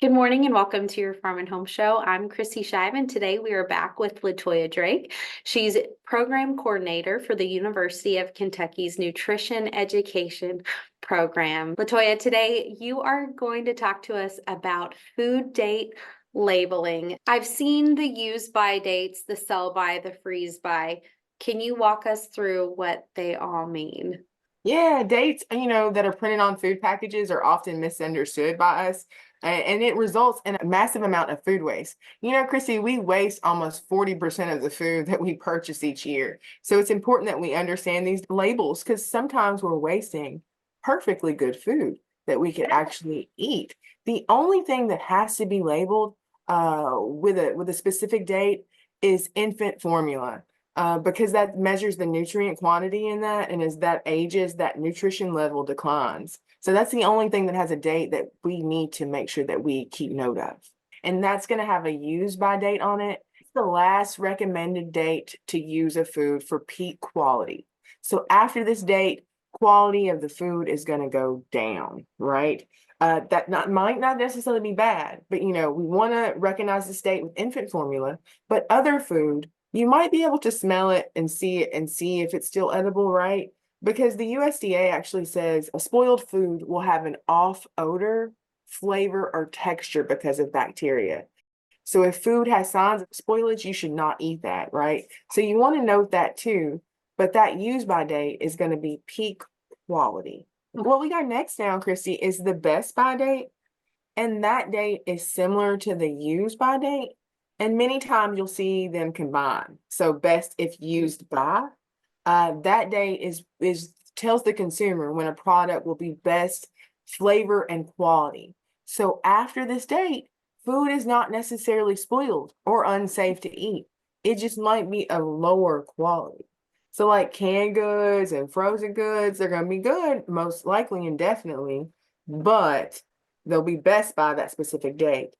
Good morning and welcome to your Farm and Home Show. I'm Kristi Shive, and today we are back with LaToya Drake. She's program coordinator for the University of Kentucky's Nutrition Education Program. LaToya, today you are going to talk to us about food date labeling. I've seen the use by dates, the sell by, the freeze by. Can you walk us through what they all mean? Yeah, dates, that are printed on food packages are often misunderstood by us, and it results in a massive amount of food waste. Chrissy, we waste almost 40% of the food that we purchase each year. So it's important that we understand these labels because sometimes we're wasting perfectly good food that we could actually eat. The only thing that has to be labeled with a specific date is infant formula because that measures the nutrient quantity in that, and as that ages, that nutrition level declines. So that's the only thing that has a date that we need to make sure that we keep note of. And that's going to have a use by date on it. It's the last recommended date to use a food for peak quality. So after this date, quality of the food is going to go down, right? Might not necessarily be bad, but we want to recognize this date with infant formula, but other food you might be able to smell it and see if it's still edible, right? Because the USDA actually says a spoiled food will have an off odor, flavor, or texture because of bacteria. So if food has signs of spoilage, you should not eat that, right? So you want to note that too, but that use by date is going to be peak quality. What we got next now, Christy, is the best by date. And that date is similar to the use by date. And many times you'll see them combined. So best if used by, that date is tells the consumer when a product will be best flavor and quality. So after this date, food is not necessarily spoiled or unsafe to eat. It just might be a lower quality. So like canned goods and frozen goods, they're going to be good, most likely and definitely, but they'll be best by that specific date.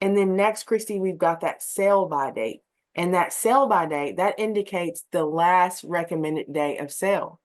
And then next, Christy, we've got that sell by date. And that sell by date, that indicates the last recommended day of sale.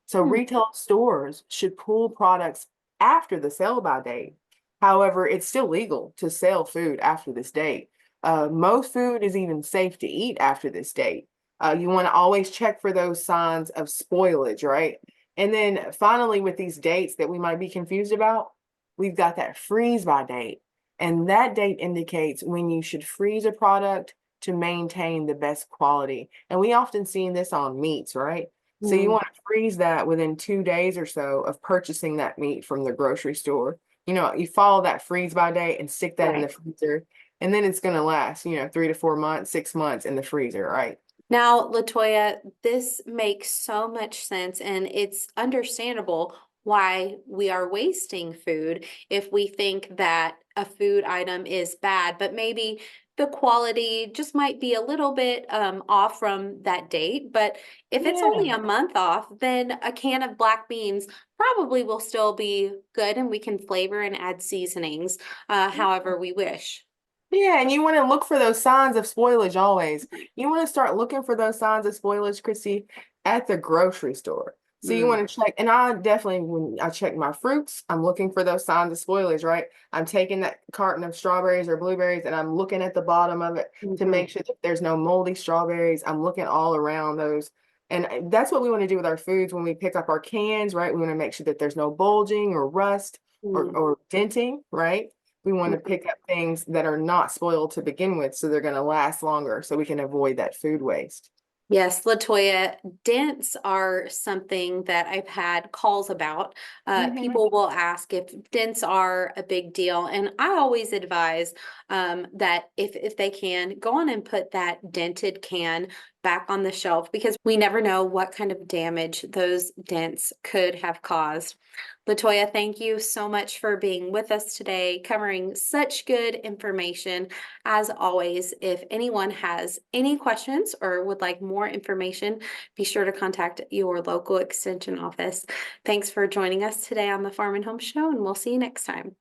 So Hmm. retail stores should pull products after the sell by date. However, it's still legal to sell food after this date. Most food is even safe to eat after this date. You want to always check for those signs of spoilage, right? And then finally, with these dates that we might be confused about, we've got that freeze by date. And that date indicates when you should freeze a product to maintain the best quality. And we often see this on meats, right? So you Hmm. want to freeze that within 2 days or so of purchasing that meat from the grocery store. You follow that freeze by date and stick that in the Right. freezer, and then it's going to last, 3 to 4 months, 6 months in the freezer, right? Now, LaToya, this makes so much sense, and it's understandable why we are wasting food if we think that a food item is bad, but maybe the quality just might be a little bit off from that date. But if it's only Yeah. a month off, then a can of black beans probably will still be good, and we can flavor and add seasonings however we wish. Yeah, and you want to look for those signs of spoilage always. You want to start looking for those signs of spoilage, Chrissy, at the grocery store. So you Mm. want to check, and I definitely, when I check my fruits, I'm looking for those signs of spoilage, right? I'm taking that carton of strawberries or blueberries and I'm looking at the bottom of it to Mhm. make sure that there's no moldy strawberries. I'm looking all around those. And that's what we want to do with our foods when we pick up our cans, right? We want to make sure that there's no bulging or rust Mm. or denting, right? We want to Mhm. pick up things that are not spoiled to begin with, so they're going to last longer, so we can avoid that food waste. Yes, LaToya, dents are something that I've had calls about. Mhm. People will ask if dents are a big deal, and I always advise that if they can, go on and put that dented can back on the shelf because we never know what kind of damage those dents could have caused. LaToya, thank you so much for being with us today, covering such good information. As always, if anyone has any questions or would like more information, be sure to contact your local extension office. Thanks for joining us today on the Farm and Home Show, and we'll see you next time.